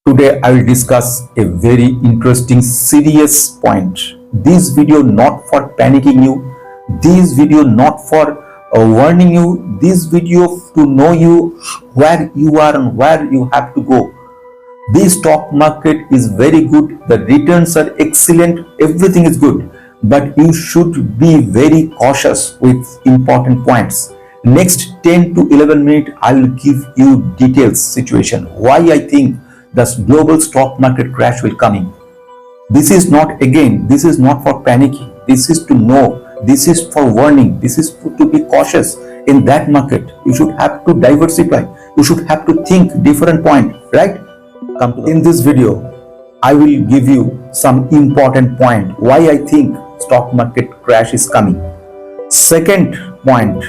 Today I will discuss a very interesting serious point. This video not for panicking you, this video not for warning you, this video to know you where you are and where you have to go. The stock market is very good, the returns are excellent, everything is good, but you should be very cautious with important points. Next 10 to 11 minutes I will give you details situation why I think the global stock market crash will coming. This is not for panicking, this is to know, this is for warning, this is to be cautious in that market. You should have to diversify, you should have to think different point, right? In this video I will give you some important point why I think stock market crash is coming. Second point,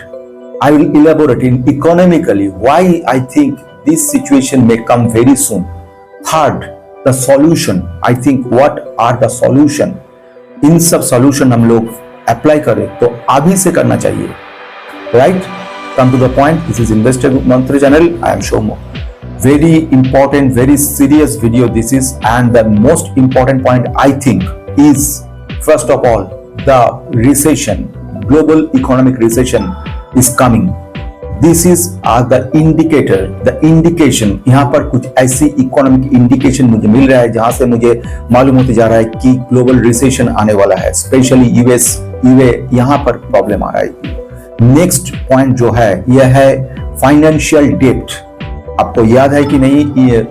I will elaborate in economically why I think this situation may come very soon. Third, the solution, I think what are the solution, इन सब solution हम लोग apply करें तो अभी से करना चाहिए, right? Come to the point. This is Investor Mantra channel. I am Shomo. Very important, very serious video this is, and the most important point I think is first of all the recession, global economic recession is coming. This is the indicator, the indication. यहाँ पर कुछ ऐसी economic indication मुझे मिल रहा है जहां से मुझे मालूम होते जा रहा है कि ग्लोबल रिसेशन आने वाला है, स्पेशली यूएस यहाँ पर प्रॉब्लम आ रहा है. नेक्स्ट पॉइंट जो है यह है फाइनेंशियल डेप्ट. आपको याद है कि नहीं,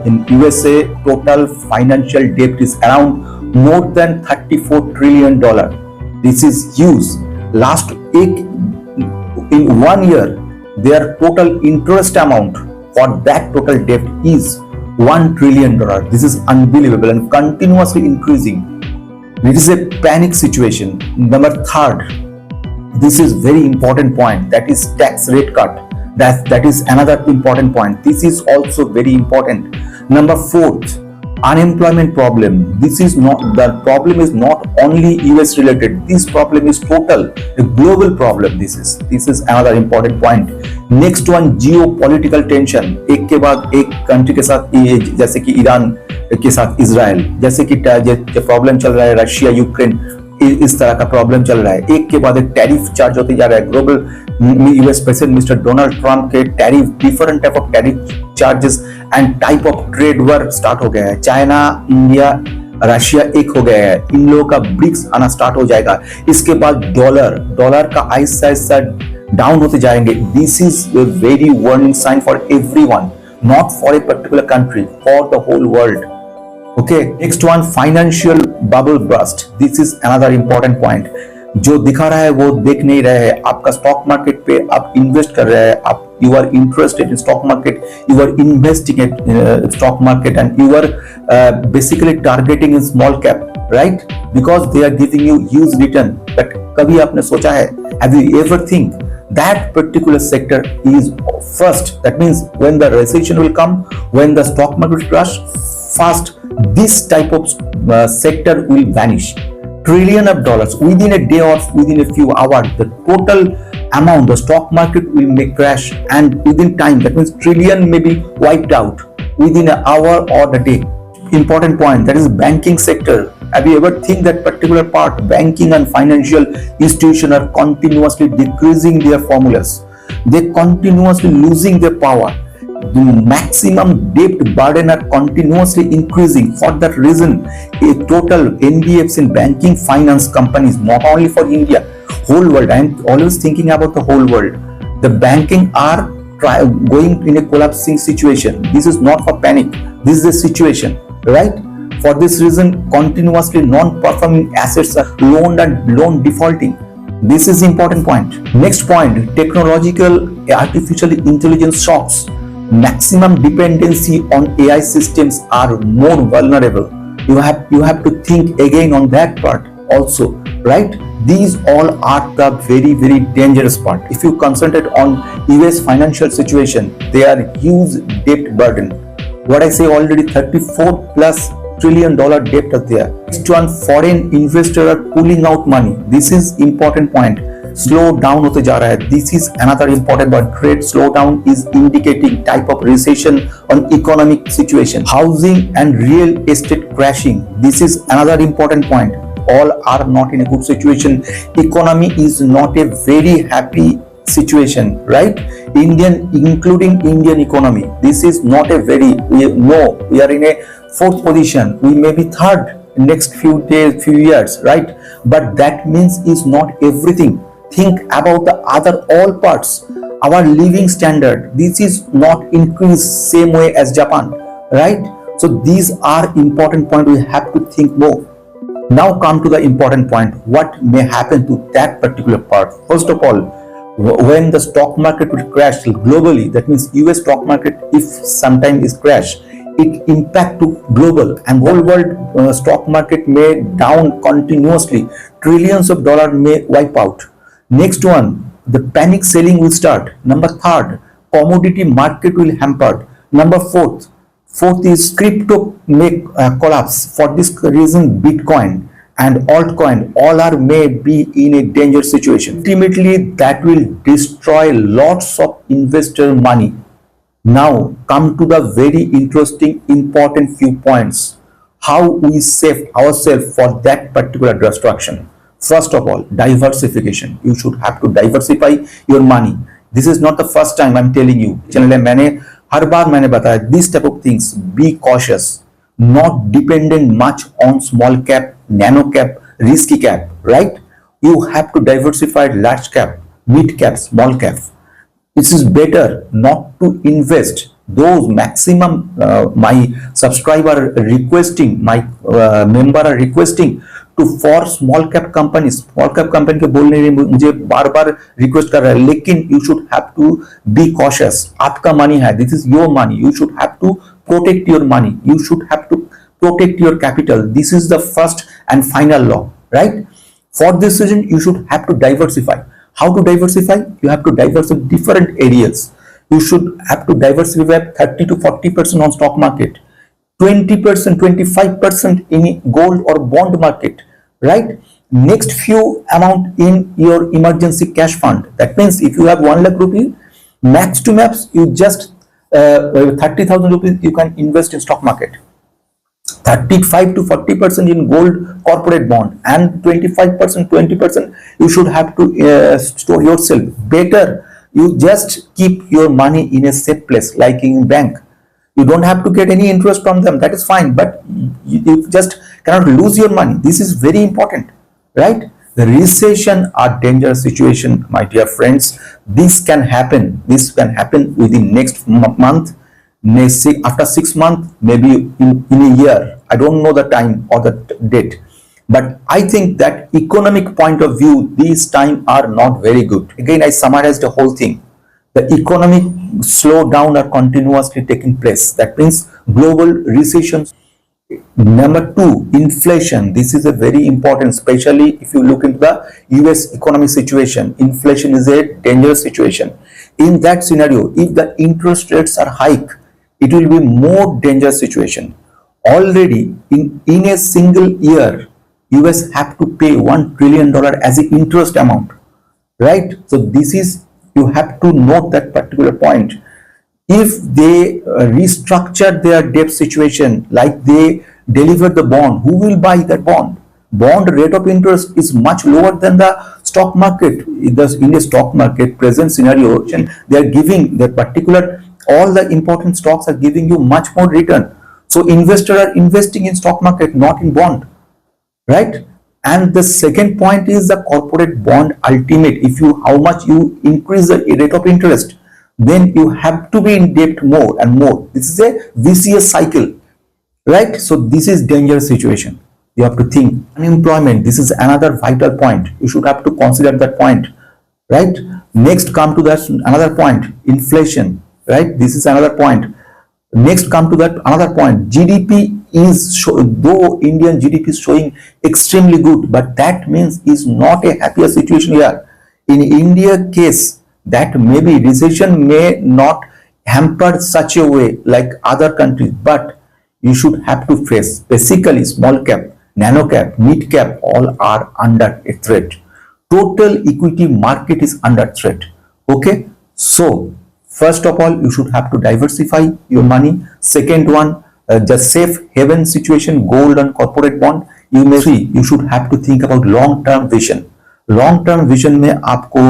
इन यूएसए टोटल फाइनेंशियल डेप्ट is around more than $34 trillion. This is huge. Last in 1 year their total interest amount for that total debt is $1 trillion. This is unbelievable and continuously increasing. It is a panic situation. Number third, this is very important point, that is tax rate cut. That is another important point. This is also very important. Number fourth, unemployment problem. This is not, the problem is not only US related, this problem is total, a global problem. This is another important point. Next one, geopolitical tension. एक के बाद एक country के साथ, जैसे कि Iran के साथ इजराइल, जैसे कि जो प्रॉब्लम चल रहा है रशिया यूक्रेन, इस तरह का प्रॉब्लम चल रहा है. एक के बाद एक टैरिफ चार्ज होते जा रहा है. Global US president mister Donald Trump के tariff, different type of tariff charges and type of trade war start हो गया है. चाइना, इंडिया, रशिया एक हो गया है. इन लोगों का ब्रिक्स आना स्टार्ट हो जाएगा. इसके बाद डॉलर का आहिस्ता डाउन होते जाएंगे. This is a very warning sign for everyone, not for a particular country, for the whole world. Okay, next one, financial bubble burst. This is another important point. जो दिखा रहा है वो देख नहीं रहे हैं. आपका स्टॉक मार्केट पे आप इन्वेस्ट कर रहे हैं, आप you are interested in stock market, you are investing in stock market, and you are basically targeting in small cap, right? Because they are giving you huge return. But कभी आपने सोचा है, have you ever think that particular sector is first? That means when the recession will come, when the stock market crash fast, this type of sector will vanish. Trillion of dollars within a day or within a few hours, the total amount the stock market will make crash, and within time, that means trillion may be wiped out within an hour or the day. Important point, that is banking sector. Have you ever think that particular part, banking and financial institutions are continuously decreasing their formulas, they continuously losing their power. The maximum debt burden are continuously increasing. For that reason, a total NBFCs in banking finance companies, not only for India, whole world. I am always thinking about the whole world. The banking are going in a collapsing situation. This is not for panic. This is a situation, right? For this reason, continuously non-performing assets are loaned and loan defaulting. This is important point. Next point, technological artificial intelligence shocks. Maximum dependency on AI systems are more vulnerable. You have to think again on that part also, right? These all are the very dangerous part. If you concentrate on US financial situation, they are huge debt burden. What I say already, $34+ trillion debt are there. Next one, foreign investors are pulling out money. This is important point. Slow down होते जा रहा है. This is another important point. Trade slow down is indicating type of recession on economic situation. Housing and real estate crashing, this is another important point. All are not in a good situation. Economy is not a very happy situation, right? Including Indian economy, this is not a very, we are in a fourth position, we may be third next few days, few years, right? But that means is not everything. Think about the other all parts. Our living standard, this is not increased same way as Japan, right? So these are important points. We have to think more. Now come to the important point. What may happen to that particular part? First of all, when the stock market will crash globally, that means US stock market, if sometime is crash, it impact to global and whole world stock market may down continuously. Trillions of dollars may wipe out. Next one, the panic selling will start. Number third, commodity market will hamper. Number fourth is crypto may collapse. For this reason, Bitcoin and altcoin all are may be in a dangerous situation. Ultimately, that will destroy lots of investor money. Now come to the very interesting important few points. How we save ourselves for that particular destruction. First of all, diversification. You should have to diversify your money. This is not the first time I'm telling you. Channel में मैंने हर बार मैंने बताया this type of things. Be cautious. Not dependent much on small cap, nano cap, risky cap. Right? You have to diversify large cap, mid cap, small cap. It is better not to invest those maximum. My subscriber requesting, my member are requesting to for small cap companies. Small cap company के बोलने मुझे बार-बार request कर रहा है, लेकिन you should have to be cautious. आपका money है, this is your money. You should have to protect your money. You should have to protect your capital. This is the first and final law, right? For this reason, you should have to diversify. How to diversify? You have to diversify different areas. You should have to diversify 30 to 40% on stock market, 20%, 25% in gold or bond market. Right? Next few amount in your emergency cash fund. That means if you have 1 lakh rupee, max to max, you just 30,000 rupees you can invest in stock market. 35 to 40% in gold corporate bond, and 25%, 20% you should have to store yourself. Better you just keep your money in a safe place like in bank. You don't have to get any interest from them, that is fine, but you just cannot lose your money. This is very important, right? The recession are dangerous situation, my dear friends. This can happen within next month, after 6 months, maybe in a year. I don't know the time or the date, but I think that economic point of view, these time are not very good. Again, I summarized the whole thing. The economic slowdown are continuously taking place. That means global recession. Number two, inflation. This is a very important, especially if you look into the US economic situation. Inflation is a dangerous situation. In that scenario, if the interest rates are high, it will be more dangerous situation. Already in a single year, US have to pay $1 trillion as an interest amount, right? So this is, you have to note that particular point. If they restructure their debt situation, like they deliver the bond, who will buy that bond? Bond rate of interest is much lower than the stock market. In the stock market present scenario, they are giving the particular, all the important stocks are giving you much more return. So investors are investing in stock market, not in bond, right? And the second point is the corporate bond ultimate. If you, how much you increase the rate of interest, then you have to be in debt more and more. This is a vicious cycle, right? So this is dangerous situation. You have to think. Unemployment, this is another vital point. You should have to consider that point, right? Next come to that another point, inflation, right? This is another point. Next come to that another point, GDP is though Indian GDP is showing extremely good, but that means is not a happier situation here. In India case, that maybe recession may not hamper such a way like other countries, but you should have to face basically small cap, nano cap, mid cap, all are under a threat. total equity market is under threat. Okay, so first of all, you should have to diversify your money. Second one, the safe haven situation, gold and corporate bond. You may see, you should have to think about long term vision. Long term vision में आपको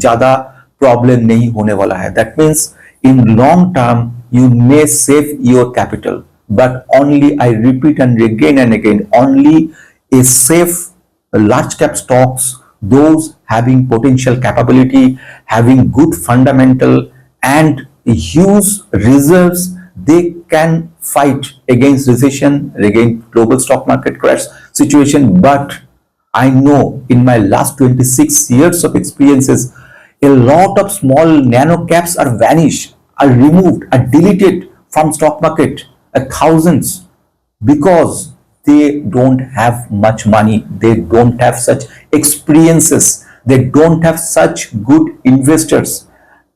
ज्यादा problem नहीं होने वाला है. That means in long term you may save your capital, but only, I repeat and again and again, only a safe large cap stocks, those having potential capability, having good fundamental and huge reserves, they can fight against recession, against global stock market crash situation. But I know in my last 26 years of experiences, a lot of small nano caps are vanished, are removed, are deleted from stock market, thousands, because they don't have much money, they don't have such experiences, they don't have such good investors.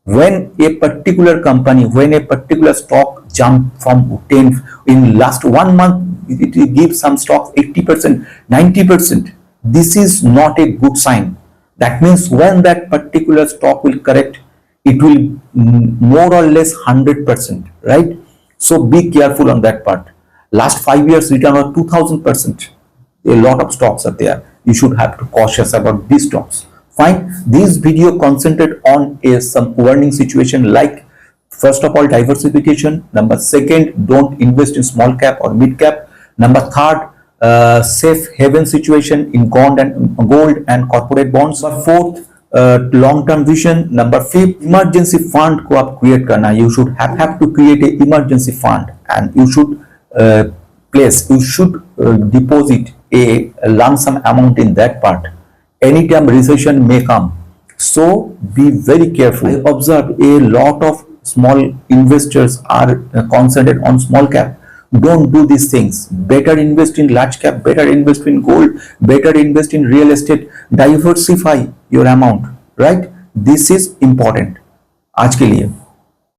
When a particular company, when a particular stock jump from 10 in last 1 month, it gives some stocks 80%, 90%. This is not a good sign. That means when that particular stock will correct, it will more or less 100%, right? So be careful on that part. Last 5 years return was 2000%. A lot of stocks are there. You should have to cautious about these stocks. Fine. This video concentrated on some warning situation, like first of all diversification. Number second, don't invest in small cap or mid cap. Number third, safe haven situation in gold and corporate bonds. Number fourth, long term vision. Number fifth, emergency fund को आप create करना. You should have to create a emergency fund, and you should deposit a lump sum amount in that part. Anytime recession may come, so be very careful. I observed a lot of small investors are concentrated on small cap. Don't do these things. Better invest in large cap, better invest in gold, better invest in real estate. Diversify your amount, right? This is important आज के लिए.